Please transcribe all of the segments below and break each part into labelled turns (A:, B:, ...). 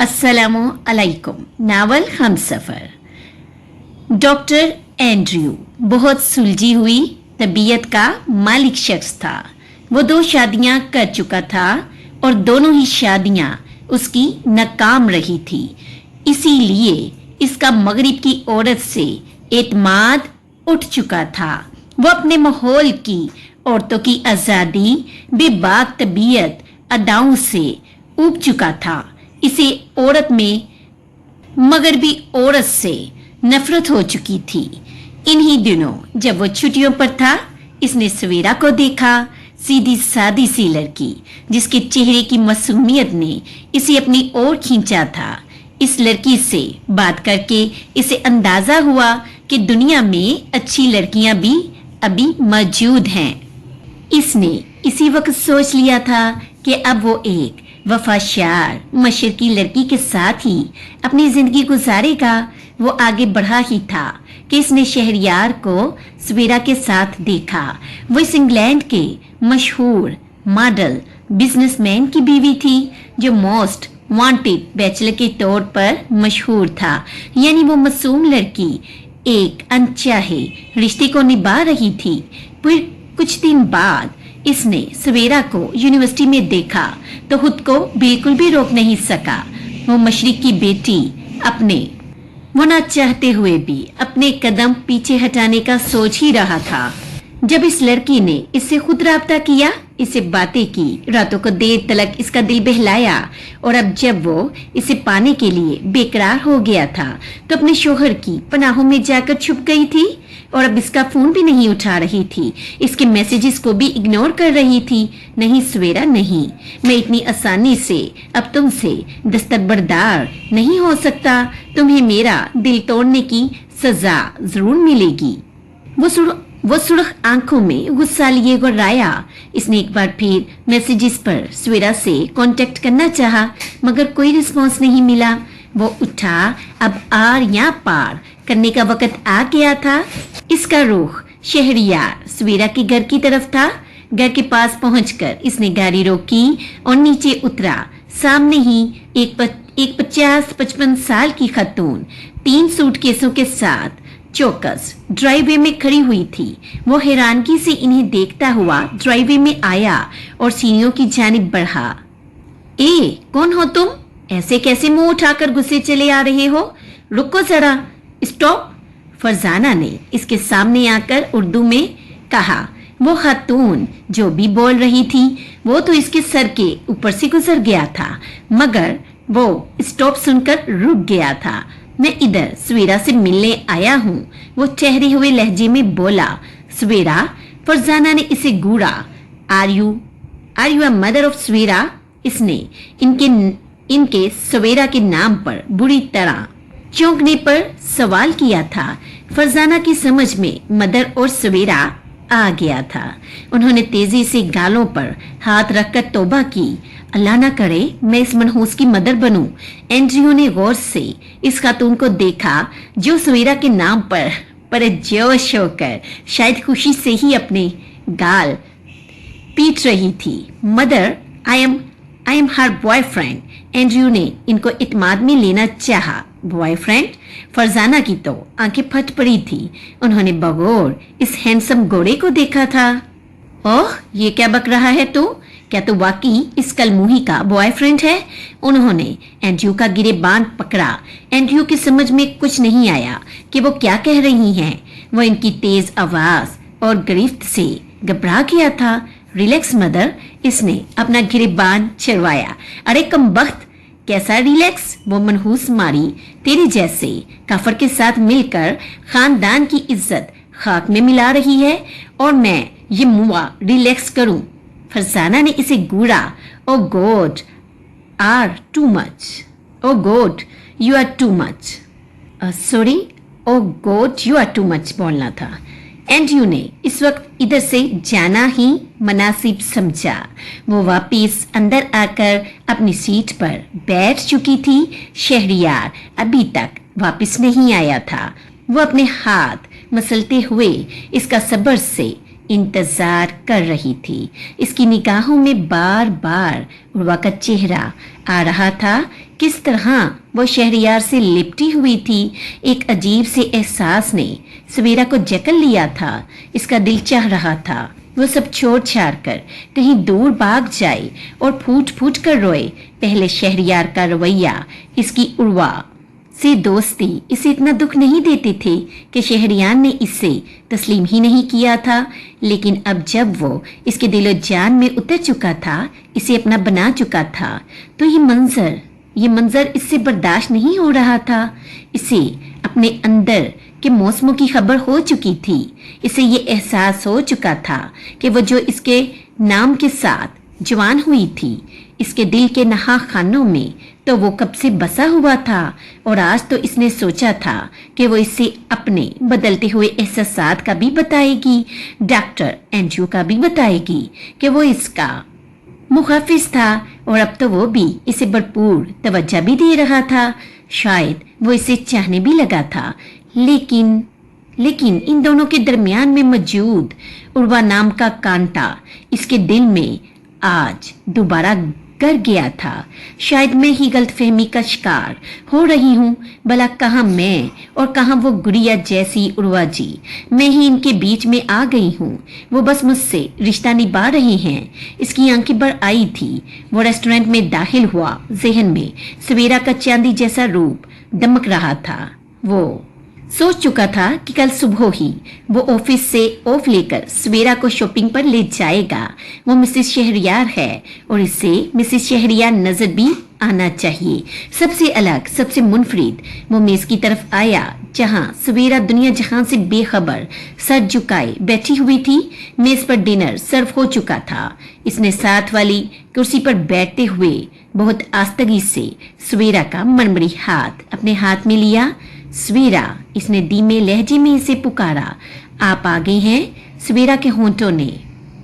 A: अस्सलामु अलैकुम। Novel Humsafar. Doctor Andrew बहुत सुलझी हुई तबीयत का मालिक शख्स था। वो 2 शादियां कर चुका था और दोनों ही शादियां उसकी नाकाम रही थी। इसीलिए इसका मगरिब की औरत से एतमाद उठ चुका था। वो अपने माहौल की औरतों की आज़ादी बेबाक तबीयत अदाओं से ऊब चुका था। इसे औरत में मगरबी औरत से नफरत हो चुकी थी। इन्हीं दिनों जब वो छुट्टियों पर था, इसने सवेरा को देखा। सीधी सादी सी लड़की जिसके चेहरे की मासूमियत ने इसे अपनी ओर खींचा था। इस लड़की से बात करके इसे अंदाजा हुआ कि दुनिया में अच्छी लड़कियां भी अभी मौजूद हैं। इसने इसी वक्त सोच लिया था कि अब वो एक वफादार मशरकी लड़की के साथ ही अपनी जिंदगी गुजारेगा। वो आगे बढ़ा ही था कि इसने शहरयार को सवेरा के साथ देखा। वो इस इंग्लैंड के मशहूर मॉडल बिजनेसमैन की बीवी थी जो मोस्ट वांटेड बैचलर के तौर पर मशहूर था। यानी वो मासूम लड़की एक अनचाहे रिश्ते को निभा रही थी। फिर कुछ दिन बाद इसने सवेरा को यूनिवर्सिटी में देखा तो खुद को बिल्कुल भी रोक नहीं सका। वो मशरिक की बेटी वो ना चाहते हुए भी अपने कदम पीछे हटाने का सोच ही रहा था। जब इस लड़की ने इससे खुद राब्ता किया, इससे बातें की, रातों को देर तलक इसका दिल बहलाया, और अब जब वो इसे पाने के लिए बेकरार हो गया था तो अपने शोहर की पनाहों में जाकर छुप गई थी और अब इसका फोन भी नहीं उठा रही थी। इसके मैसेजेस को भी इग्नोर कर रही थी। नहीं सवेरा, नहीं, मैं इतनी आसानी से अब तुमसे दस्तबरदार नहीं हो सकता। तुम्हें मेरा दिल तोड़ने की सजा जरूर मिलेगी। वो सुर्ख आंखों में गुस्सा लिए गुर्राया। इसने एक बार फिर मैसेजेस पर सवेरा से कांटेक्ट करना चाहा, मगर कोई रिस्पांस नहीं मिला। वो उठा। अब आर या पार करने का वक्त आ गया था। इसका रुख शहरियार सवेरा के घर की तरफ था। घर के पास पहुंचकर इसने गाड़ी रोकी और नीचे उतरा। सामने ही एक 50-55 साल की खतून 3 सूटकेसों के साथ चौकस ड्राइववे में खड़ी हुई थी। वो हैरानगी से इन्हें देखता हुआ ड्राइववे में आया और सीढ़ियों की जानिब बढ़ा। ए, कौन हो तुम? ऐसे कैसे मुंह उठाकर गुस्से चले आ रहे हो? रुको जरा, स्टॉप। फरजाना ने इसके सामने आकर उर्दू में कहा। वो खातून जो भी बोल रही थी वो तो इसके सर के ऊपर से गुजर गया था, मगर वो स्टॉप सुनकर रुक गया था। मैं इधर सवेरा से मिलने आया हूँ, वो ठहरे हुए लहजे में बोला। सवेरा? फरजाना ने इसे घूरा। Are you a mother of Savera? इसने इनके सवेरा के नाम पर बुरी तरह चौंकने पर सवाल किया था। फरजाना की समझ में मदर और सवेरा आ गया था। उन्होंने तेजी से गालों पर हाथ रखकर तौबा की। अल्लाह ना करे मैं इस मनहूस की मदर बनूं। एंड्रयू ने गौर से इस खातून को देखा जो सवेरा के नाम पर जोश होकर शायद खुशी से ही अपने गाल पीट रही थी। Mother, I am her boyfriend. Andrew ने इनको इत्माद में लेना चाहा। बॉयफ्रेंड? फरजाना की तो आंखें फट पड़ी थी। उन्होंने बगौर इस हैंडसम घोड़े को देखा था। ओह, ये क्या बक रहा है तू? क्या तो वाकई इस कलमुही का बॉयफ्रेंड है? उन्होंने एंड्रयू का गिरेबान पकड़ा। एंड्रयू की समझ में कुछ नहीं आया कि वो क्या कह रही हैं। वो इनकी तेज आवाज और गिरफ्त से घबरा गया था। रिलैक्स मदर, इसने अपना गिरेबान छुड़वाया। अरे कमबख्त, कैसा रिलैक्स? वो मनहूस मारी तेरे जैसे काफर के साथ मिलकर खानदान की इज्जत खाक में मिला रही है और मैं ये मुआ रिलैक्स करूं? फरजाना ने इसे घूरा। Oh god, are too much. Oh god, you are too much. Sorry, oh god, you are too much बोलना था। एंड्रयू ने इस वक्त इधर से जाना ही मुनासिब समझा। वो वापिस अंदर आकर अपनी सीट पर बैठ चुकी थी। शहरियार अभी तक वापिस नहीं आया था। वो अपने हाथ मसलते हुए इसका सब्र से इंतजार कर रही थी। इसकी निगाहों में बार बार उर्वा का चेहरा आ रहा था किस तरह वो शहरयार से लिपटी हुई थी। एक अजीब से एहसास ने सवेरा को जकड़ लिया था। इसका दिल चाह रहा था वो सब छोड़ छाड़ कर कहीं दूर भाग जाए और फूट फूट कर रोए। पहले शहरयार का रवैया, इसकी उर्वा से दोस्ती इसे इतना दुख नहीं देते थे कि शहरयार ने इसे तस्लीम ही नहीं किया था। लेकिन अब जब वो इसके दिलो जान में उतर चुका था, इसे अपना बना चुका था, तो ये मंजर इससे बर्दाश्त नहीं हो रहा था। इसे अपने अंदर के मौसमों की खबर हो चुकी थी। इसे ये एहसास हो चुका था कि वो जो इसके नाम के साथ जवान हुई थी, इसके दिल के नहा खानों में तो वो कब से बसा हुआ था। और आज तो इसने सोचा था कि वो इसे अपने बदलते हुए एहसासात का भी बताएगी, डॉक्टर एंड्रयू का भी बताएगी कि वो इसका मुहाफिज था। और अब तो वो भी इसे भरपूर तवज्जो भी दे रहा था। शायद वो इसे चाहने भी लगा था। लेकिन इन दोनों के दरमियान में मौजूद उर्वा नाम का कांटा इसके दिल में आज दोबारा कर गया था। शायद मैं ही गलतफहमी का शिकार हो रही हूँ। भला कहाँ मैं और कहाँ वो गुड़िया जैसी उर्वा जी। मैं ही इनके बीच में आ गई हूँ। वो बस मुझसे रिश्ता निभा रहे हैं। इसकी आंखें भर आई थी। वो रेस्टोरेंट में दाखिल हुआ। जहन में सवेरा का चांदी जैसा रूप दमक रहा था। वो सोच चुका था कि कल सुबह ही वो ऑफिस से ऑफ लेकर सवेरा को शॉपिंग पर ले जाएगा। वो मिसेस शहरयार है और इससे मिसेस शहरयार नजर भी आना चाहिए। सबसे अलग, सबसे मुनफरिद वो मेज की तरफ आया जहां सवेरा दुनिया जहां से बेखबर सर झुकाए बैठी हुई थी। मेज पर डिनर सर्व हो चुका था। इसने साथ वाली कुर्सी पर बैठते हुए बहुत आस्तगी से सवेरा का मरमरी हाथ अपने हाथ में लिया। सवेरा, इसने धीमे लहजे में इसे पुकारा। आप आ गए हैं? सवेरा के होंठों ने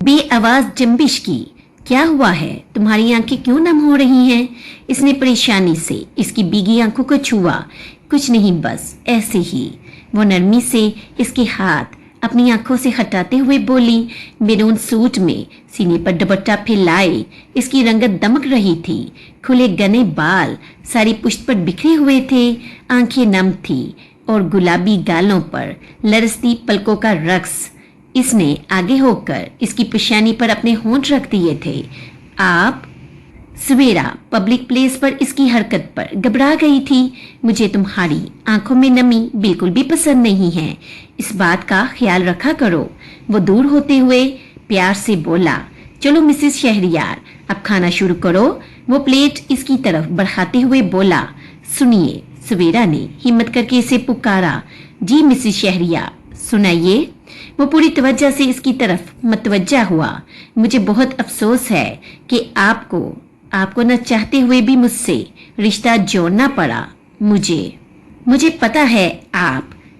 A: बेआवाज जंबिश की। क्या हुआ है? तुम्हारी आंखें क्यों नम हो रही हैं? इसने परेशानी से इसकी भीगी आंखों को छुआ। कुछ नहीं, बस ऐसे ही। वो नरमी से इसके हाथ अपनी आंखों से हटाते हुए बोली। मेरून सूट में सीने पर दुपट्टा फैलाए इसकी रंगत दमक रही थी। खुले घने बाल सारी पुश्त पर बिखरे हुए थे। आंखें नम थी और गुलाबी गालों पर लरसती पलकों का रक्स। इसने आगे होकर इसकी पेशानी पर अपने होंठ रख दिए थे। आप? सवेरा पब्लिक प्लेस पर इसकी हरकत पर घबरा गई थी। मुझे तुम्हारी आंखों में नमी बिल्कुल भी पसंद नहीं है। इस बात का ख्याल रखा करो। वो दूर होते हुए प्यार से बोला। चलो मिसेस शहरयार, अब खाना शुरू करो। वो प्लेट इसकी तरफ बढ़ाते हुए बोला। सुनिए, सवेरा ने हिम्मत करके इसे पुकारा। जी मिसेस शहरयार, सुनाइए। वो पूरी तवज्जो से इसकी तरफ मतवज्जा हुआ। मुझे बहुत अफसोस है कि आपको न चाहते हुए भी मुझसे रिश्ता जोड़ना पड़ा। मुझे पता है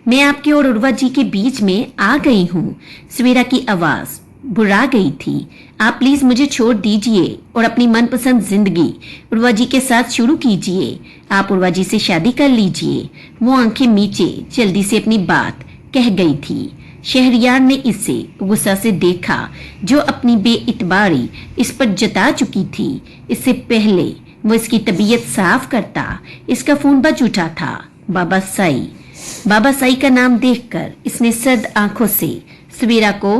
A: मैं आपके और उर्वा जी के बीच में आ गई हूँ। सवेरा की आवाज बुरा गई थी। आप प्लीज मुझे छोड़ दीजिए और अपनी मनपसंद जिंदगी उर्वा जी के साथ शुरू कीजिए। आप उर्वा जी से शादी कर लीजिए। वो आंखें मीचे जल्दी से अपनी बात कह गई थी। शहरयार ने इसे गुस्सा से देखा जो अपनी बेइतबारी इस पर जता चुकी थी। इससे पहले वो इसकी तबीयत साफ करता इसका फोन बज उठा था। बाबा साई का नाम देखकर इसने सर्द आंखों से सवेरा को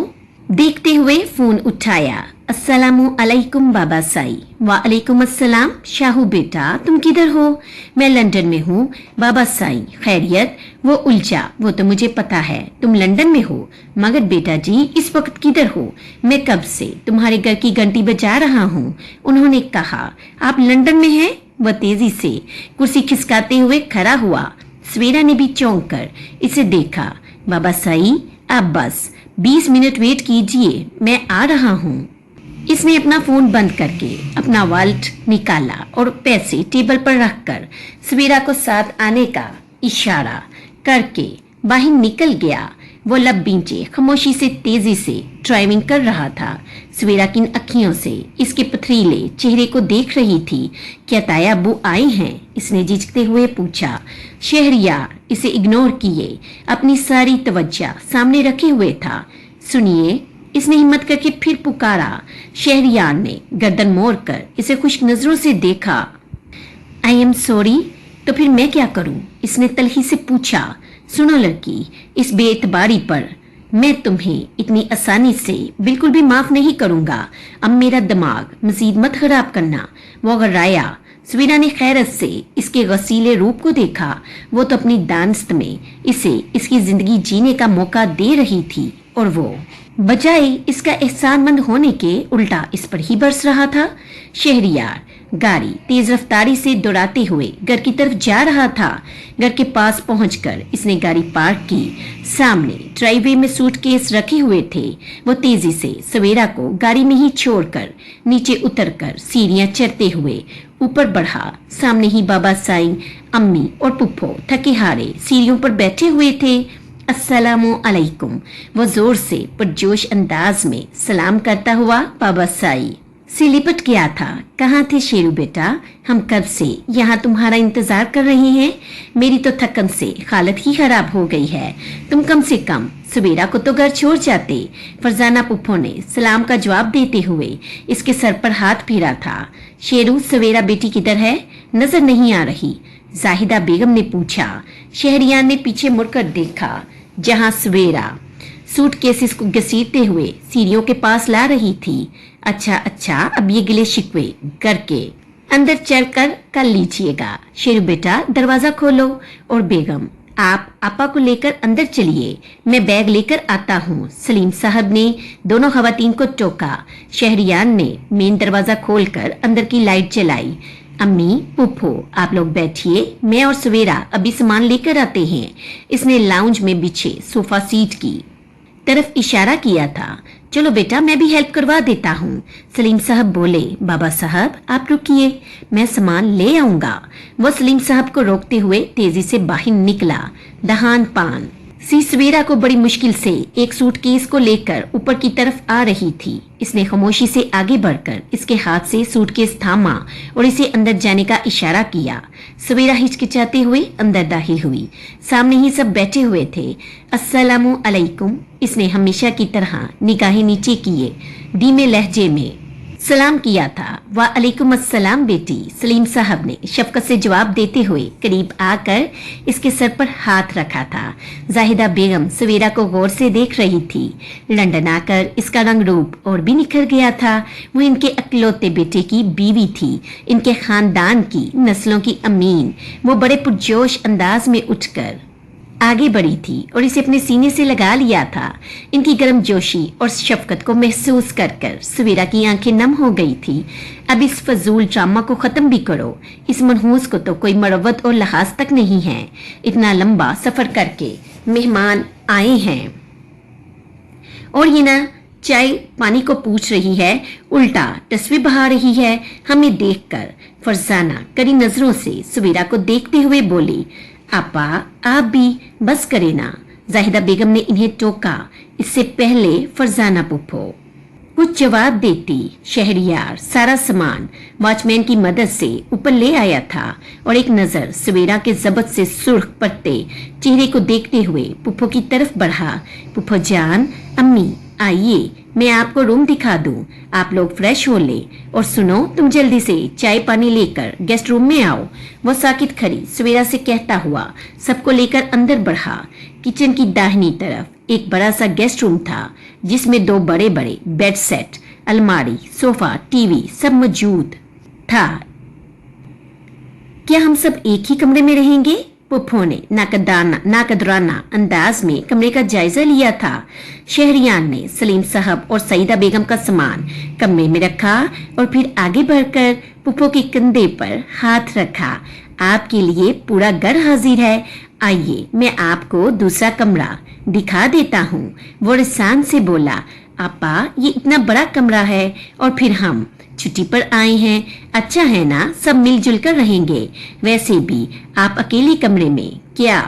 A: देखते हुए फोन उठाया। अस्सलामु अलैकुम बाबा साई। वालेकुम अस्सलाम। शाहू बेटा, तुम किधर हो? मैं लंदन में हूँ। बाबा साई, खैरियत? वो उलझा। वो तो मुझे पता है तुम लंदन में हो, मगर बेटा जी इस वक्त किधर हो? मैं कब से तुम्हारे घर की घंटी बजा रहा हूँ। उन्होंने कहा आप लंदन में हैं। वह तेजी से कुर्सी खिसकाते हुए खड़ा हुआ। सवेरा ने भी चौंक कर इसे देखा। बाबा साई, आप बस 20 मिनट वेट कीजिए, मैं आ रहा हूँ। इसने अपना फोन बंद करके अपना वॉलेट निकाला और पैसे टेबल पर रखकर सवेरा को साथ आने का इशारा करके बाहर निकल गया। वो लब बींचे खामोशी से तेजी से ड्राइविंग कर रहा था। सवेरा किन अखियों से इसके पथरीले चेहरे को देख रही थी। क्या ताया अब्बू आए हैं? इसने झिझकते हुए पूछा। शहरयार इसे इग्नोर किए अपनी सारी तवज्जो सामने रखे हुए था। सुनिए, इसने हिम्मत करके फिर पुकारा। शहरयार ने गर्दन मोड़ कर इसे खुश नजरों से देखा। आई एम सॉरी, तो फिर मैं क्या करूं? इसने तलखी से पूछा। सुनो लड़की, इस बेएतबारी पर मैं तुम्हें इतनी आसानी से बिल्कुल भी माफ नहीं करूंगा। अब मेरा दिमाग मजीद मत खराब करना। वो घबराया। सवेरा ने खैरत से इसके गसीले रूप को देखा। वो तो अपनी दानस्त में इसे इसकी जिंदगी जीने का मौका दे रही थी और वो बजाय इसका एहसानमंद होने के उल्टा इस पर ही बरस रहा था। शहरियार गाड़ी तेज रफ्तारी से दौड़ाते हुए घर की तरफ जा रहा था। घर के पास पहुंचकर इसने गाड़ी पार्क की। सामने ड्राइववे में सूटकेस रखे हुए थे। वो तेजी से सवेरा को गाड़ी में ही छोड़कर नीचे उतरकर सीढ़ियां चढ़ते हुए ऊपर बढ़ा। सामने ही बाबा साईं, अम्मी और पुप्पो थके हारे सीढ़ियों पर बैठे हुए थे। अस्सलामु अलैकुम, वो जोर से पुरजोश अंदाज में सलाम करता हुआ बाबा साईं से लिपट गया था। कहाँ थे शेरू बेटा? हम कब से यहाँ तुम्हारा इंतजार कर रहे हैं। मेरी तो थकन से हालत ही खराब हो गई है। तुम कम से कम सवेरा को तो घर छोड़ जाते। फरजाना पुप्पो ने सलाम का जवाब देते हुए इसके सर पर हाथ फेरा था। शेरू, सवेरा बेटी किधर है? नजर नहीं आ रही, जाहिदा बेगम ने पूछा। शहरियार ने पीछे मुड़कर देखा जहां सवेरा सूटकेसेस को घसीटते हुए सीढ़ियों के पास ला रही थी। अच्छा, अब ये गिले शिकवे करके अंदर चलकर कर लीजिएगा। शेरू बेटा, दरवाजा खोलो। और बेगम, आप आपा को लेकर अंदर चलिए, मैं बैग लेकर आता हूँ। सलीम साहब ने दोनों खवातीन को टोका। शहरियार ने मेन दरवाजा खोलकर अंदर की लाइट जलाई। अम्मी, पुप्पो, आप लोग बैठिए, मैं और सवेरा अभी सामान लेकर आते हैं। इसने लाउंज में बिछे सोफा सीट की तरफ इशारा किया था। चलो बेटा, मैं भी हेल्प करवा देता हूँ। सलीम साहब बोले। बाबा साहब, आप रुकिए, मैं सामान ले आऊंगा। वो सलीम साहब को रोकते हुए तेजी से बाहर निकला। दहान पान सी सवेरा को बड़ी मुश्किल से एक सूटकेस को लेकर ऊपर की तरफ आ रही थी। इसने खामोशी से आगे बढ़कर इसके हाथ से सूटकेस थामा और इसे अंदर जाने का इशारा किया। सवेरा हिचकिचाते हुए अंदर दाखिल हुई। सामने ही सब बैठे हुए थे। अस्सलामु अलैकुम, इसने हमेशा की तरह निगाहें नीचे किए धीमे लहजे में सलाम किया था। वालेकुम अस्सलाम बेटी, सलीम साहब ने शफकत से जवाब देते हुए करीब आकर इसके सर पर हाथ रखा था। जाहिदा बेगम सवेरा को गौर से देख रही थी। लंदन आकर इसका रंग रूप और भी निखर गया था। वो इनके अकलौते बेटे की बीवी थी, इनके खानदान की नस्लों की अमीन। वो बड़े पुरजोश अंदाज में उठकर आगे बढ़ी थी और इसे अपने सीने से लगा लिया था। इनकी गर्मजोशी और शफकत को महसूस कर कर सवेरा की आंखें नम हो गई थी। अब इस फजूल ड्रामा को खत्म भी करो। इस मनहूस को तो कोई मरवत और लिहाज तक नहीं है। इतना लंबा सफर करके मेहमान आए हैं और ये ना चाय पानी को पूछ रही है, उल्टा तस्वीर बहा रही है। हमें देखकर फरजाना कड़ी नजरों से सवेरा को देखते हुए बोली, आपा आप भी बस करे ना। जाहिदा बेगम ने इन्हें टोका। इससे पहले फरजाना पुप्पो कुछ जवाब देती। शहरियार सारा सामान वॉचमैन की मदद से ऊपर ले आया था और एक नजर सवेरा के जबत से सुर्ख पड़ते चेहरे को देखते हुए पुप्पो की तरफ बढ़ा। पुप्पो जान, अम्मी आइए, मैं आपको रूम दिखा दूं। आप लोग फ्रेश हो ले और सुनो, तुम जल्दी से चाय पानी लेकर गेस्ट रूम में आओ। वो साकित खड़ी सवेरा से कहता हुआ सबको लेकर अंदर बढ़ा। किचन की दाहिनी तरफ एक बड़ा सा गेस्ट रूम था जिसमें 2 बड़े बड़े बेड सेट, अलमारी, सोफा, टीवी सब मौजूद था। क्या हम सब एक ही कमरे में रहेंगे? पुप्पो ने नाकदराना अंदाज में कमरे का जायजा लिया था। शहरियान ने सलीम साहब और सईदा बेगम का सामान कमरे में रखा और फिर आगे बढ़कर पुप्पो के कंधे पर हाथ रखा। आपके लिए पूरा घर हाजिर है, आइए मैं आपको दूसरा कमरा दिखा देता हूँ। वो रिसान से बोला, आपा ये इतना बड़ा कमरा है और फिर हम छुट्टी पर आए हैं, अच्छा है ना, सब मिलजुल कर रहेंगे। वैसे भी आप अकेले कमरे में क्या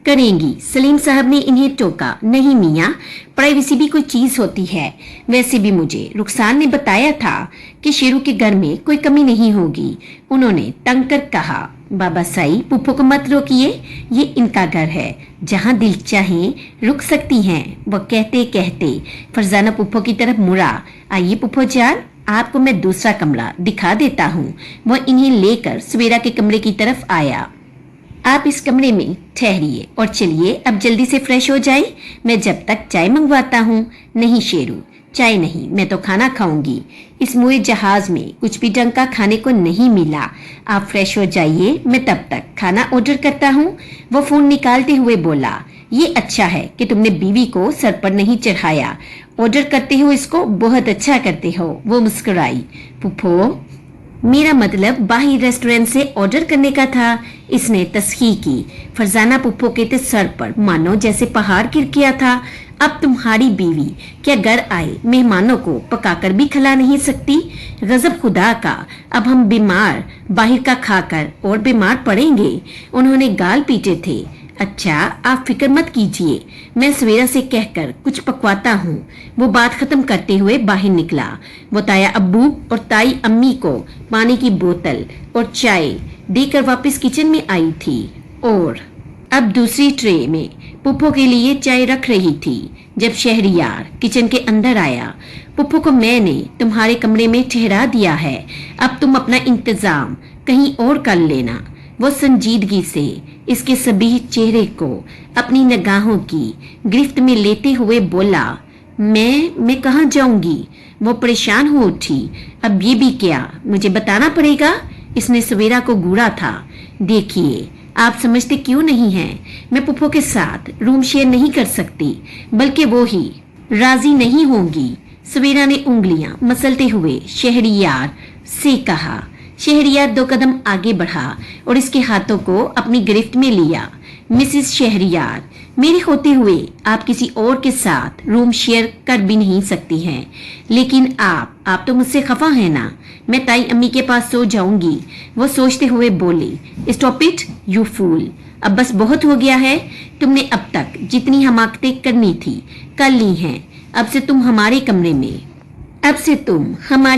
A: करेंगी? सलीम साहब ने इन्हें टोका। नहीं मियाँ, प्राइवेसी भी कोई चीज होती है। वैसे भी मुझे रुखसान ने बताया था कि शेरू के घर में कोई कमी नहीं होगी। उन्होंने तंग कर कहा, बाबा साई पुप्पो को मत रोकिए, ये इनका घर है, जहाँ दिल चाहे रुक सकती हैं। वो कहते कहते फरजाना पुप्पो की तरफ मुड़ा। आइए पुप्पो जान, आपको मैं दूसरा कमरा दिखा देता हूँ। वो इन्हें लेकर सवेरा के कमरे की तरफ आया। आप इस कमरे में ठहरिए और चलिए अब जल्दी से फ्रेश हो जाए, मैं जब तक चाय मंगवाता हूँ। नहीं शेरू, चाय नहीं, मैं तो खाना खाऊंगी। इस मुए जहाज में कुछ भी ढंग का खाने को नहीं मिला। आप फ्रेश हो जाइए, मैं तब तक खाना ऑर्डर करता हूँ। वो फोन निकालते हुए बोला, ये अच्छा है कि तुमने बीवी को सर पर नहीं चढ़ाया। ऑर्डर करते हो इसको, बहुत अच्छा करते हो। वो मुस्कुराई। पुप्पो, मेरा मतलब बाहर रेस्टोरेंट से ऑर्डर करने का था। इसने तस्खीर की। फरजाना पुप्पो के सर पर मानो जैसे पहाड़ गिर गया था। अब तुम्हारी बीवी क्या घर आए मेहमानों को पकाकर भी खिला नहीं सकती? गजब खुदा का, अब हम बीमार बाहर का खाकर और बीमार पड़ेंगे। उन्होंने गाल पीटे थे। अच्छा, आप फिक्र मत कीजिए, मैं सवेरा से कहकर कुछ पकवाता हूँ। वो बात खत्म करते हुए बाहर निकला। वो ताया अब्बू और ताई अम्मी को पानी की बोतल और चाय देकर वापस किचन में आई थी और अब दूसरी ट्रे में पुप्पो के लिए चाय रख रही थी। जब शहरियार किचन के अंदर आया, पुप्पो को मैंने तुम्हारे कमरे में ठहरा दिया है, अब तुम अपना इंतजाम कहीं और कर लेना। वो संजीदगी से इसके सभी चेहरे को अपनी निगाहों की गिरफ्त में लेते हुए बोला, मैं कहाँ जाऊंगी? वो परेशान हो उठी। अब ये भी क्या मुझे बताना पड़ेगा? इसने सवेरा को घूरा था। देखिए, आप समझते क्यों नहीं हैं? मैं पुप्पो के साथ रूम शेयर नहीं कर सकती, बल्कि वो ही राजी नहीं होंगी। सवेरा ने उंगलियां मसलते हुए शहरियार से कहा। शहरियार 2 कदम आगे बढ़ा और इसके हाथों को अपनी गिरफ्त में लिया। मिसिस शहरियार, मेरे होते हुए आप किसी और के साथ रूम शेयर कर भी नहीं सकती हैं, लेकिन आप तो मुझसे खफा है ना? मैं ताई अम्मी के पास सो जाऊंगी। वो सोचते हुए बोली, स्टॉप इट यू फूल, अब बस बहुत हो गया है। तुमने अब तक जितनी हमाकतें करनी थी कर ली हैं। अब से तुम हमारे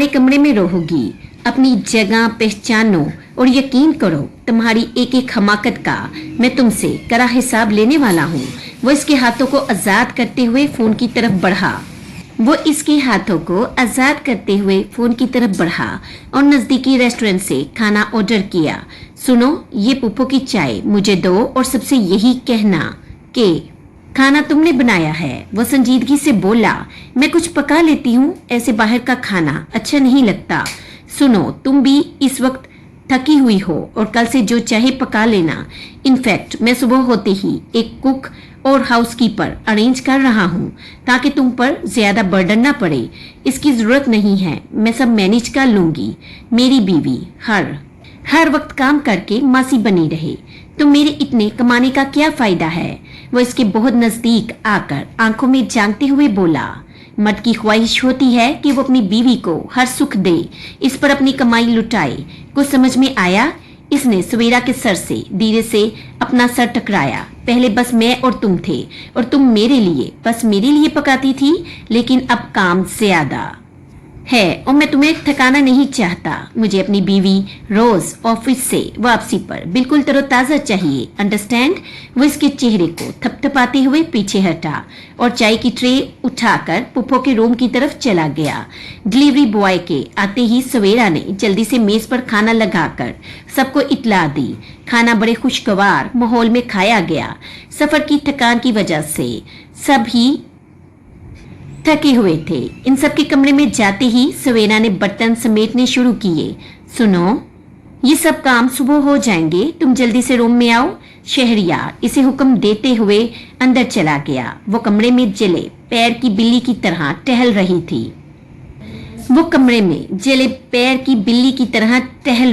A: कमरे में रहोगी। अपनी जगह पहचानो और यकीन करो, तुम्हारी एक एक हमाकत का मैं तुमसे कड़ा हिसाब लेने वाला हूँ। वो इसके हाथों को आजाद करते हुए फोन की तरफ बढ़ा और नजदीकी रेस्टोरेंट से खाना ऑर्डर किया। सुनो, ये पुप्पो की चाय मुझे दो और सबसे यही कहना कि खाना तुमने बनाया है। वो संजीदगी से बोला, मैं कुछ पका लेती हूँ, ऐसे बाहर का खाना अच्छा नहीं लगता। सुनो, तुम भी इस वक्त थकी हुई हो और कल से जो चाहे पका लेना। इनफैक्ट मैं सुबह होते ही एक कुक और हाउसकीपर अरेंज कर रहा हूँ ताकि तुम पर ज्यादा बर्डन ना पड़े। इसकी जरूरत नहीं है, मैं सब मैनेज कर लूंगी। मेरी बीवी हर वक्त काम करके मासी बनी रहे तो मेरे इतने कमाने का क्या फायदा है? वो इसके बहुत नजदीक आकर आंखों में झांकते हुए बोला। मर्द की ख्वाहिश होती है कि वो अपनी बीवी को हर सुख दे, इस पर अपनी कमाई लुटाए। कुछ समझ में आया? इसने सवेरा के सर से धीरे से अपना सर टकराया। पहले बस मैं और तुम थे और तुम मेरे लिए पकाती थी, लेकिन अब काम ज्यादा है और मैं तुम्हें थकाना नहीं चाहता। मुझे अपनी बीवी रोज ऑफिस से वापसी पर बिल्कुल तरोताजा चाहिए, अंडरस्टैंड? वो इसके चेहरे को थपथपाते हुए पीछे हटा और चाय की ट्रे उठाकर पुप्पो के रूम की तरफ चला गया। डिलीवरी बॉय के आते ही सवेरा ने जल्दी से मेज पर खाना लगाकर सबको इतला दी। खाना बड़े खुशगवार माहौल में खाया गया। सफर की थकान की वजह से सभी थके हुए थे। इन सब के कमरे में जाते ही सवेरा ने बर्तन समेटने शुरू किए। सुनो, ये सब काम सुबह हो जाएंगे, तुम जल्दी से रूम में आओ। शहरियार इसे हुक्म देते हुए अंदर चला गया। वो कमरे में जले पैर की बिल्ली की तरह टहल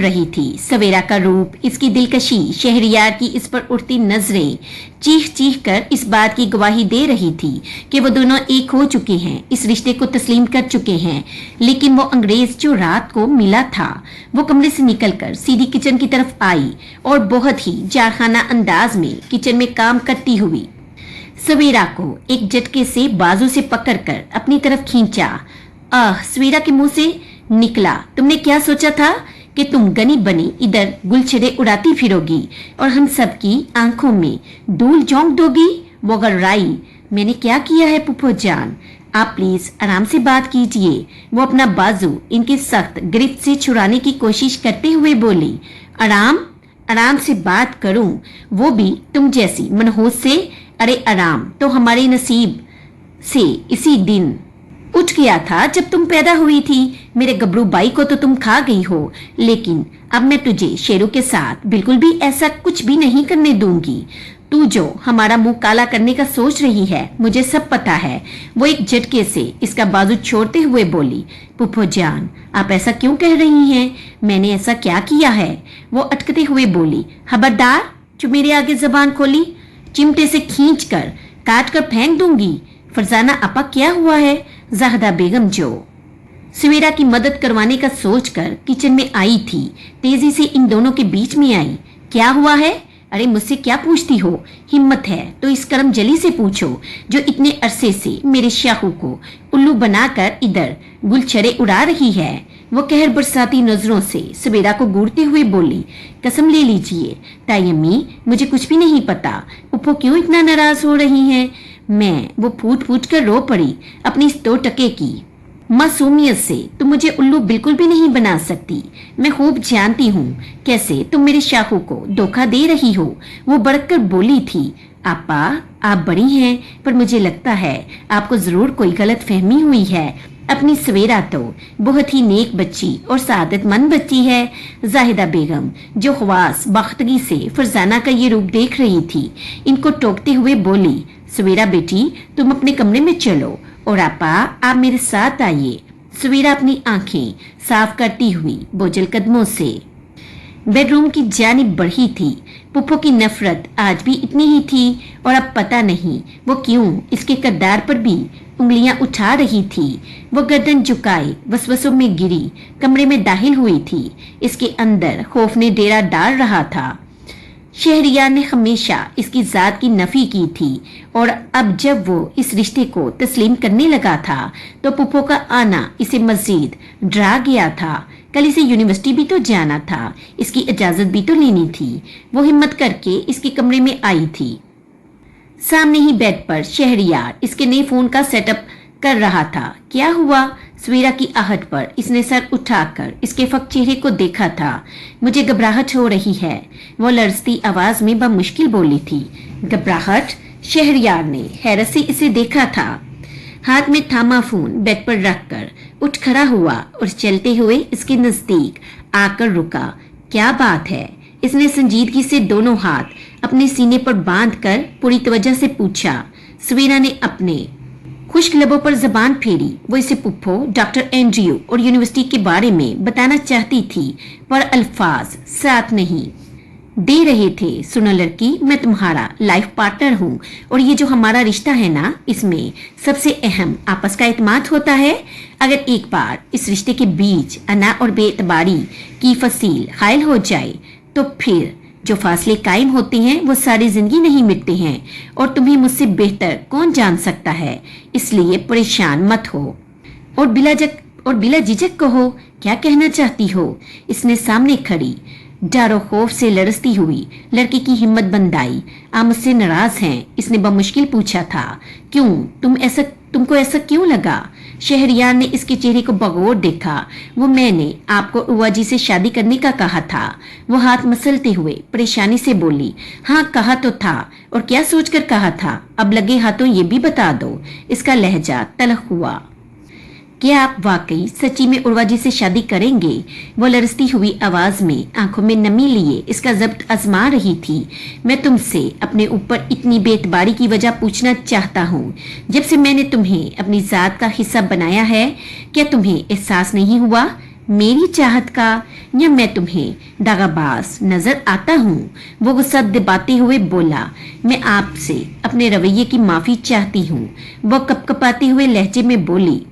A: रही थी। सवेरा का रूप, इसकी दिलकशी, शहरियार की इस पर उठती नजरें चीख चीख कर इस बात की गवाही दे रही थी कि वो दोनों एक हो चुके हैं, इस रिश्ते को तस्लीम कर चुके हैं। लेकिन वो अंग्रेज जो रात को मिला था, वो कमरे से निकलकर सीधी किचन की तरफ आई और बहुत ही जारखाना अंदाज में किचन में काम करती हुई सवेरा को एक झटके से बाजू से पकड़कर अपनी तरफ खींचा। सवेरा के मुंह से निकला, तुमने क्या सोचा था कि तुम गनी बनी इधर गुलछड़े उड़ाती फिरोगी और हम सबकी आंखों में धूल झोंक दोगी? वो गर्राई। मैंने क्या किया है पुप्पो जान? आप प्लीज आराम से बात कीजिए। वो अपना बाजू इनकी सख्त गिरफ्त से छुड़ाने की कोशिश करते हुए बोली, आराम आराम से बात करूं, वो भी तुम जैसी मनहूस से? अरे आराम तो हमारे नसीब से इसी दिन उठ गया था जब तुम पैदा हुई थी। मेरे गबरू बाई को तो तुम खा गई हो, लेकिन अब मैं तुझे शेरों के साथ बिल्कुल भी ऐसा कुछ भी नहीं करने दूंगी। तू जो हमारा मुंह काला करने का सोच रही है, मुझे सब पता है। वो एक झटके से इसका बाजू छोड़ते हुए बोली, पुप्पो जान, आप ऐसा क्यों कह रही हैं? मैंने ऐसा क्या किया है? वो अटकते हुए बोली, खबरदार जो मेरे आगे जबान खोली, चिमटे से खींच कर काट कर फेंक दूंगी। फरजाना आपा क्या हुआ है? ज़ाहिदा बेगम जो सवेरा की मदद करवाने का सोचकर किचन में आई थी, तेजी से इन दोनों के बीच में आई। क्या हुआ है? अरे मुझसे क्या पूछती हो? हिम्मत है तो इस करम जली से पूछो जो इतने अरसे से मेरे शाहू को उल्लू बनाकर इधर गुलछरे उड़ा रही है। वो कहर बरसाती नजरों से सवेरा को घूरते हुए बोली, कसम ले लीजिए ताई अम्मी, मुझे कुछ भी नहीं पता। पुप्पो क्यों इतना नाराज हो रही हैं? वो फूट फूट कर रो पड़ी। अपनी इस 2 टके की मासूमियत से तुम मुझे उल्लू बिल्कुल भी नहीं बना सकती। मैं खूब जानती हूँ कैसे तुम मेरे शाहू को धोखा दे रही हो। वो बढ़कर बोली थी, आपा आप बड़ी हैं, पर मुझे लगता है आपको जरूर कोई गलत फहमी हुई है। अपनी सवेरा तो बहुत ही नेक बच्ची और सादतमंद बच्ची है। ज़ाहिदा बेगम जो ख्वास बख्तगी से फरजाना का ये रूप देख रही थी, इनको टोकते हुए बोली, सवेरा बेटी तुम अपने कमरे में चलो और आपा आप मेरे साथ आइए। सवेरा अपनी आंखें साफ करती हुई बोझल कदमों से बेडरूम की जानिब बढ़ी थी। पुप्पो की नफरत आज भी इतनी ही थी और अब पता नहीं वो क्यों इसके किरदार पर भी उंगलियां उठा रही थी। वो गर्दन झुकाए वसवसों में गिरी कमरे में दाखिल हुई थी। इसके अंदर खौफ ने डेरा डाल रहा था। शहरियार ने हमेशा इसकी जात की नफी की थी और अब जब वो इस रिश्ते को तस्लीम करने लगा था तो पुप्पो का आना इसे मजीद डरा गया था। कल इसे यूनिवर्सिटी भी तो जाना था, इसकी इजाजत भी तो लेनी थी। वो हिम्मत करके इसके कमरे में आई थी। सामने ही बेड पर शहरियार इसके नए फोन का सेटअप कर रहा था। क्या हुआ? सवेरा की आहट पर इसने सर उठाकर इसके फक चेहरे को देखा था। मुझे घबराहट हो रही है, वो लरजती आवाज में बमुश्किल बोली थी। घबराहट? शहरियार ने हैरत से इसे देखा था। हाथ में थामा फोन बेड पर रखकर उठ खड़ा हुआ और चलते हुए इसके नजदीक आकर रुका। क्या बात है? इसने संजीदगी से दोनों हाथ अपने सीने पर बांधकर पूरी तवज्जो से पूछा। सवेरा ने अपने खुश्क लबों पर जबान फेरी। वो इसे पुप्पो, डॉक्टर एंड्रयू और यूनिवर्सिटी के बारे में बताना चाहती थी, पर अल्फाज साथ नहीं दे रहे थे। सुनो लड़की, मैं तुम्हारा लाइफ पार्टनर हूँ और ये जो हमारा रिश्ता है ना, इसमें सबसे अहम आपस का एतमाद होता है। अगर एक बार इस रिश्ते के बीच अना और बेएतबारी की फसील हायल हो जाए तो फिर जो फासले कायम होते हैं वो सारी जिंदगी नहीं मिटते हैं और तुम्हें मुझसे बेहतर कौन जान सकता है। इसलिए परेशान मत हो और बिला झिझक कहो क्या कहना चाहती हो। इसने सामने खड़ी डर खौफ से लरसती हुई लड़की की हिम्मत बंधाई। आप मुझसे नाराज हैं? इसने बमुश्किल पूछा था। क्यों? तुमको ऐसा क्यों लगा? शहरियार ने इसके चेहरे को बगौर देखा। वो मैंने आपको उवा जी से शादी करने का कहा था। वो हाथ मसलते हुए परेशानी से बोली। हाँ कहा तो था, और क्या सोचकर कहा था? अब लगे हाथों ये भी बता दो। इसका लहजा तलख हुआ। क्या आप वाकई सच्ची में उर्वा जी से शादी करेंगे? वो लरसती हुई आवाज में आंखों में नमी लिए इसका जब्त आजमा रही थी। मैं तुमसे अपने ऊपर इतनी बेतबारी की वजह पूछना चाहता हूँ। जब से मैंने तुम्हें अपनी जात का हिस्सा बनाया है, क्या तुम्हें एहसास नहीं हुआ मेरी चाहत का? या मैं तुम्हें दागाबाज नजर आता हूँ? वो गुस्सा दबाते हुए बोला। मैं आपसे अपने रवैये की माफी चाहती हूँ। वो कपकपाते हुए लहजे में बोली।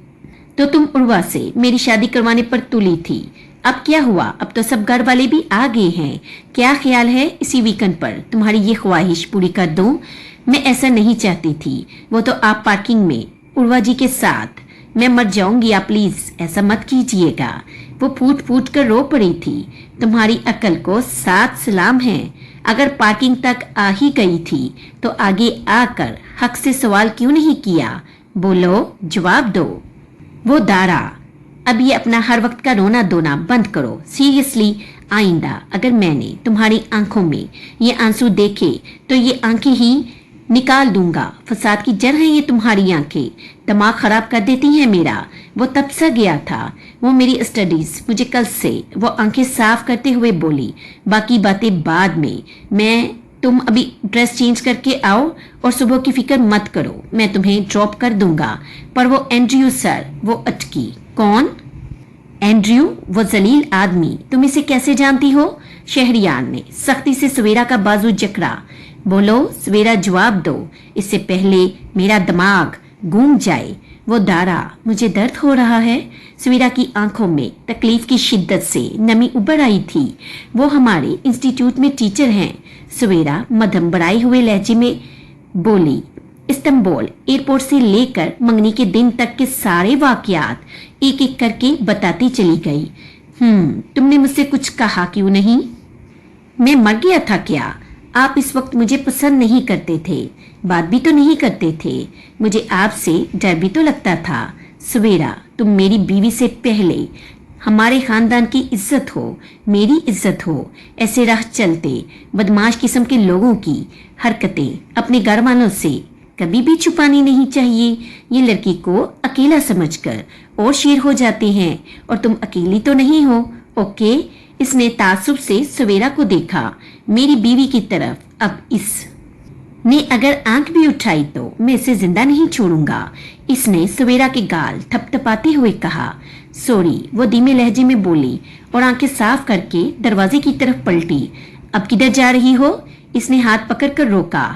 A: तो तुम उर्वा से मेरी शादी करवाने पर तुली थी, अब क्या हुआ? अब तो सब घर वाले भी आ गए हैं। क्या ख्याल है इसी वीकेंड पर तुम्हारी ये ख्वाहिश पूरी कर दूं? मैं ऐसा नहीं चाहती थी। वो तो आप पार्किंग में उर्वा जी के साथ। मैं मर जाऊंगी, आप प्लीज ऐसा मत कीजिएगा। वो फूट फूट कर रो पड़ी थी। तुम्हारी अकल को सात सलाम है। अगर पार्किंग तक आ ही गई थी तो आगे आकर हक से सवाल क्यों नहीं किया? बोलो, जवाब दो। वो दारा, अब ये अपना हर वक्त का रोना धोना बंद करो। सीरियसली, आइंदा अगर मैंने तुम्हारी आंखों में ये आंसू देखे तो ये आंखें ही निकाल दूंगा। फसाद की जड़ है ये तुम्हारी आंखें, दिमाग खराब कर देती हैं मेरा। वो तब सा गया था, वो मेरी स्टडीज, मुझे कल से। वो आंखें साफ करते हुए बोली, बाकी बातें बाद में तुम अभी ड्रेस चेंज करके आओ और सुबह की फिक्र मत करो, मैं तुम्हें ड्रॉप कर दूंगा। पर वो एंड्रयू सर, वो अटकी। कौन? एंड्रयू, वो जलील आदमी। तुम इसे कैसे जानती हो? शहरियार ने सख्ती से सवेरा का बाजू जकड़ा। बोलो सवेरा, जवाब दो, इससे पहले मेरा दिमाग गूंग जाए। वो दारा, मुझे दर्द हो रहा है। सवेरा की आंखों में तकलीफ की शिद्दत से नमी उभर आई थी। वो हमारे इंस्टीट्यूट में टीचर हैं। सवेरा मध्यम बढ़ाए हुए लहजे में बोली। इस्तांबुल एयरपोर्ट से लेकर मंगनी के दिन तक के सारे वाकयात एक एक करके बताती चली गई। तुमने मुझसे कुछ कहा क्यों नहीं? मैं मर गया था क्या? आप इस वक्त मुझे पसंद नहीं करते थे, बात भी तो नहीं करते थे। मुझे आपसे डर भी तो लगता था। सवेरा, तुम मेरी बीवी से पहले हमारे खानदान की इज्जत हो, मेरी इज्जत हो। ऐसे राह चलते बदमाश किस्म के लोगों की हरकतें अपने घर वालों से कभी भी छुपानी नहीं चाहिए। ये लड़की को अकेला समझकर और शेर हो जाते हैं, और तुम अकेली तो नहीं हो। ओके, इसने तासुब से सवेरा को देखा, मेरी बीवी की तरफ। अब इसने अगर आंख भी उठाई तो मैं इसे जिंदा नहीं छोड़ूंगा। इसने सवेरा के गाल थपथपाते हुए कहा। सॉरी, वो धीमे लहजे में बोली और आंखें साफ करके दरवाजे की तरफ पलटी। अब किधर जा रही हो? इसने हाथ पकड़कर रोका।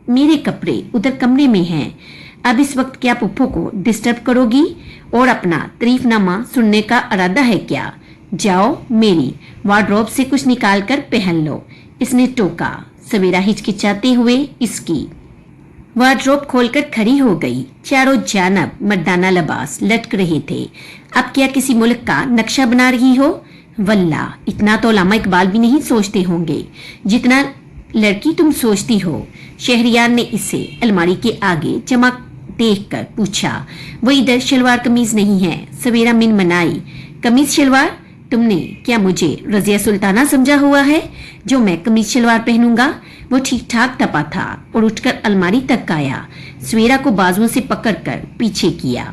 A: मेरे कपड़े उधर कमरे में हैं। अब इस वक्त क्या पुप्पो को डिस्टर्ब करोगी? और अपना तारीफनामा सुनने का इरादा है क्या? जाओ, मेरी वार्डरोब से कुछ निकाल कर पहन लो, इसने टोका। सवेरा हिचकिचाते हुए इसकी वार्डरोब खोलकर खड़ी हो गई। चारों जानब मर्दाना लिबास लटक रहे थे। अब क्या किसी मुल्क का नक्शा बना रही हो? वल्ला, इतना तो उलामा इकबाल भी नहीं सोचते होंगे जितना लड़की तुम सोचती हो। शहरियार ने इसे अलमारी के आगे जमा देखकर पूछा। वो इधर शलवार कमीज नहीं है। सवेरा मिन मनाई। कमीज शलवार? तुमने क्या मुझे रजिया सुल्ताना समझा हुआ है जो मैं कमीज शलवार पहनूंगा? वो ठीक ठाक तपा था और उठकर अलमारी तक आया। सवेरा को बाजुओं से पकड़कर पीछे किया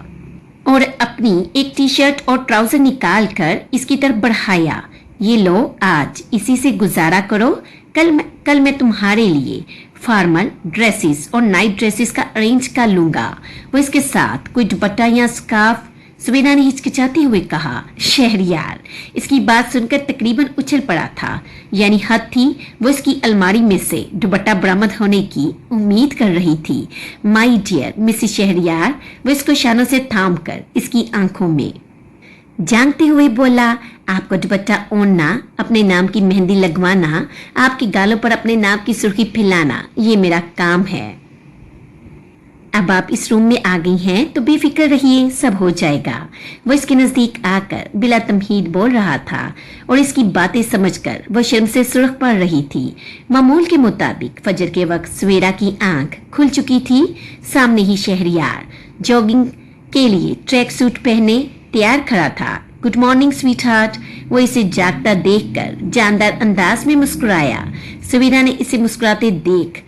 A: और अपनी एक टी शर्ट और ट्राउजर निकाल कर इसकी तरफ बढ़ाया। ये लो, आज इसी से गुजारा करो। कल मैं तुम्हारे लिए फॉर्मल ड्रेसेस और नाइट ड्रेसेस का अरेंज कर लूंगा। वो इसके साथ कोई दुपट्टा या स्कार्फ? सवेरा ने हिचकिचाते हुए कहा। शहरियार इसकी बात सुनकर तकरीबन उछल पड़ा था, यानी हद थी। वो इसकी अलमारी में से दुपट्टा बरामद होने की उम्मीद कर रही थी। माय डियर मिसेस शहरियार, वो इसको शानों से थाम कर इसकी आंखों में झांकते हुए बोला। आपको दुपट्टा ओढ़ना, अपने नाम की मेहंदी लगवाना, आपके गालों पर अपने नाम की सुर्खी फैलाना, ये मेरा काम है। अब आप इस रूम में आ गई हैं तो बेफिक्र रहिए, सब हो जाएगा। वो इसके नजदीक आकर बिला तमहीद बोल रहा था और इसकी बातें समझकर वो शर्म से सुर्ख पड़ रही थी। मामूल के मुताबिक फजर के वक्त सवेरा की आंख खुल चुकी थी। सामने ही शहरियार जॉगिंग के लिए ट्रैक सूट पहने तैयार खड़ा था। Good morning sweet heart. वो इसे जागता देखकर जानदार अंदाज में मुस्कुराया। सवेरा ने इसे मुस्कुराते देख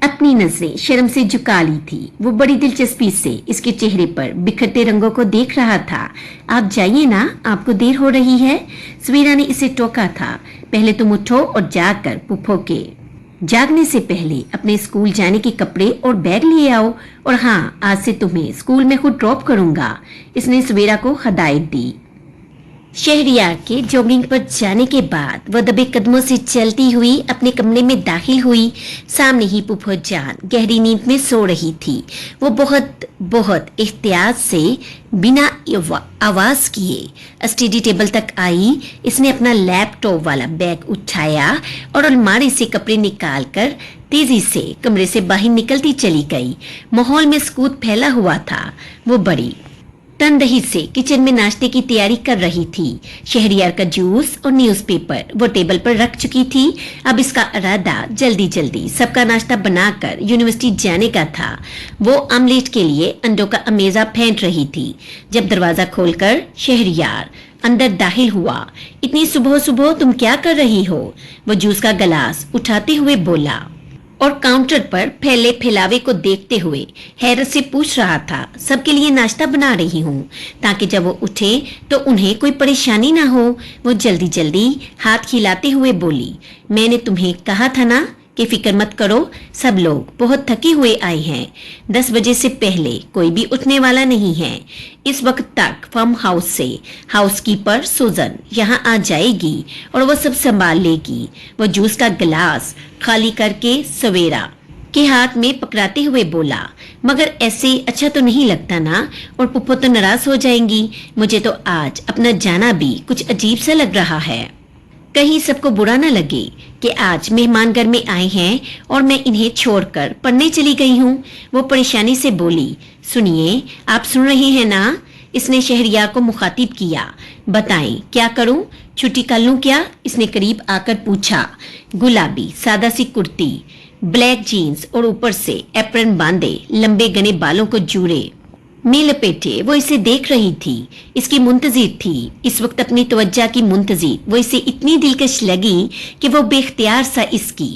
A: अपनी नजरें शर्म से झुका ली थी। वो बड़ी दिलचस्पी से इसके चेहरे पर बिखरते रंगों को देख रहा था। आप जाइए ना, आपको देर हो रही है। सवेरा ने इसे टोका था। पहले तुम उठो और जाकर पुप्पो के जागने से पहले अपने स्कूल जाने के कपड़े और बैग लिए आओ। और हाँ, आज से तुम्हें स्कूल में खुद ड्रॉप करूंगा, इसने सवेरा को हदायत दी। शहरियार के जॉगिंग पर जाने के बाद वह दबे कदमों से चलती हुई अपने कमरे में दाखिल हुई। सामने ही पुप्पो जान गहरी नींद में सो रही थी। वो बहुत बहुत एहतियात से बिना आवाज किए स्टडी टेबल तक आई। इसने अपना लैपटॉप वाला बैग उठाया और अलमारी से कपड़े निकालकर तेजी से कमरे से बाहर निकलती चली गई। माहौल में सुकून फैला हुआ था। वो बड़ी तनदही से किचन में नाश्ते की तैयारी कर रही थी। शहरियार का जूस और न्यूज़पेपर वो टेबल पर रख चुकी थी। अब इसका इरादा जल्दी जल्दी सबका नाश्ता बनाकर यूनिवर्सिटी जाने का था। वो आमलेट के लिए अंडों का अमेजा फेंट रही थी जब दरवाजा खोलकर शहरियार अंदर दाखिल हुआ। इतनी सुबह सुबह तुम क्या कर रही हो? वो जूस का गिलास उठाते हुए बोला और काउंटर पर फैले फैलावे को देखते हुए हैरत से पूछ रहा था। सबके लिए नाश्ता बना रही हूँ ताकि जब वो उठे तो उन्हें कोई परेशानी ना हो। वो जल्दी जल्दी हाथ हिलाते हुए बोली, मैंने तुम्हें कहा था ना कि फिक्र मत करो, सब लोग बहुत थके हुए आए हैं। 10 बजे से पहले कोई भी उठने वाला नहीं है। इस वक्त तक फार्म हाउस से हाउसकीपर सुजन यहाँ आ जाएगी और वो सब संभाल लेगी। वो जूस का गिलास खाली करके सवेरा के हाथ में पकड़ाते हुए बोला, मगर ऐसे अच्छा तो नहीं लगता ना, और पुप्पो तो नाराज हो जाएंगी। मुझे तो आज अपना जाना भी कुछ अजीब सा लग रहा है। कहीं सबको बुरा न लगे कि आज मेहमान घर में आए हैं और मैं इन्हें छोड़कर पढ़ने चली गई हूँ। वो परेशानी से बोली, सुनिए, आप सुन रहे हैं ना? इसने शहरियार को मुखातिब किया। बताएं क्या करूं? छुट्टी कर लूं क्या? इसने करीब आकर पूछा। गुलाबी सादा सी कुर्ती, ब्लैक जीन्स और ऊपर से एप्रन बांधे लंबे घने बालों को जूड़े में लपेटे वो इसे देख रही थी। इसकी मुंतजिर थी, इस वक्त अपनी तवज्जा की मुंतजिर। वो इसे इतनी दिलकश लगी कि वो बेख्तियार सा इसकी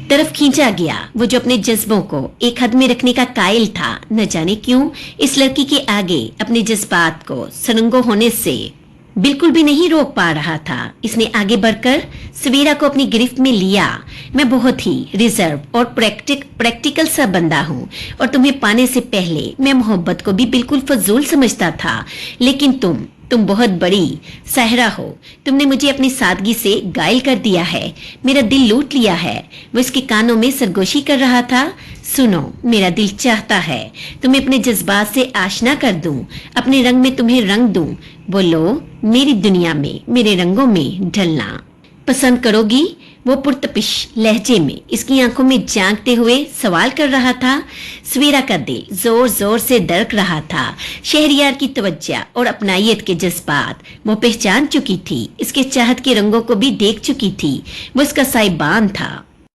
A: तरफ खींचा गया। वो जो अपने जज्बों को एक हद में रखने का कायल था, न जाने क्यों इस लड़की के आगे अपने जज्बात को सरंगो होने से बिल्कुल भी नहीं रोक पा रहा था। इसने आगे बढ़कर सवेरा को अपनी गिरफ्त में लिया। मैं बहुत ही रिजर्व और प्रैक्टिकल सा बंदा हूँ और तुम्हें पाने से पहले मैं मोहब्बत को भी बिल्कुल फजूल समझता था, लेकिन तुम बहुत बड़ी सहरा हो। तुमने मुझे अपनी सादगी से घायल कर दिया है, मेरा दिल लूट लिया है। वो इसके कानों में सरगोशी कर रहा था। सुनो, मेरा दिल चाहता है तुम्हें अपने जज्बात से आशना कर दूं, अपने रंग में तुम्हें रंग दूं। बोलो, मेरी दुनिया में मेरे रंगों में ढलना पसंद करोगी? वो पुरतपिश लहजे में इसकी आंखों में झांकते हुए सवाल कर रहा था। सवेरा का दिल जोर जोर से धड़क रहा था। शहरियार की तवज्जा और अपनायत के जज्बात वो पहचान चुकी थी। इसके चाहत के रंगों को भी देख चुकी थी। वो इसका साहिबान था।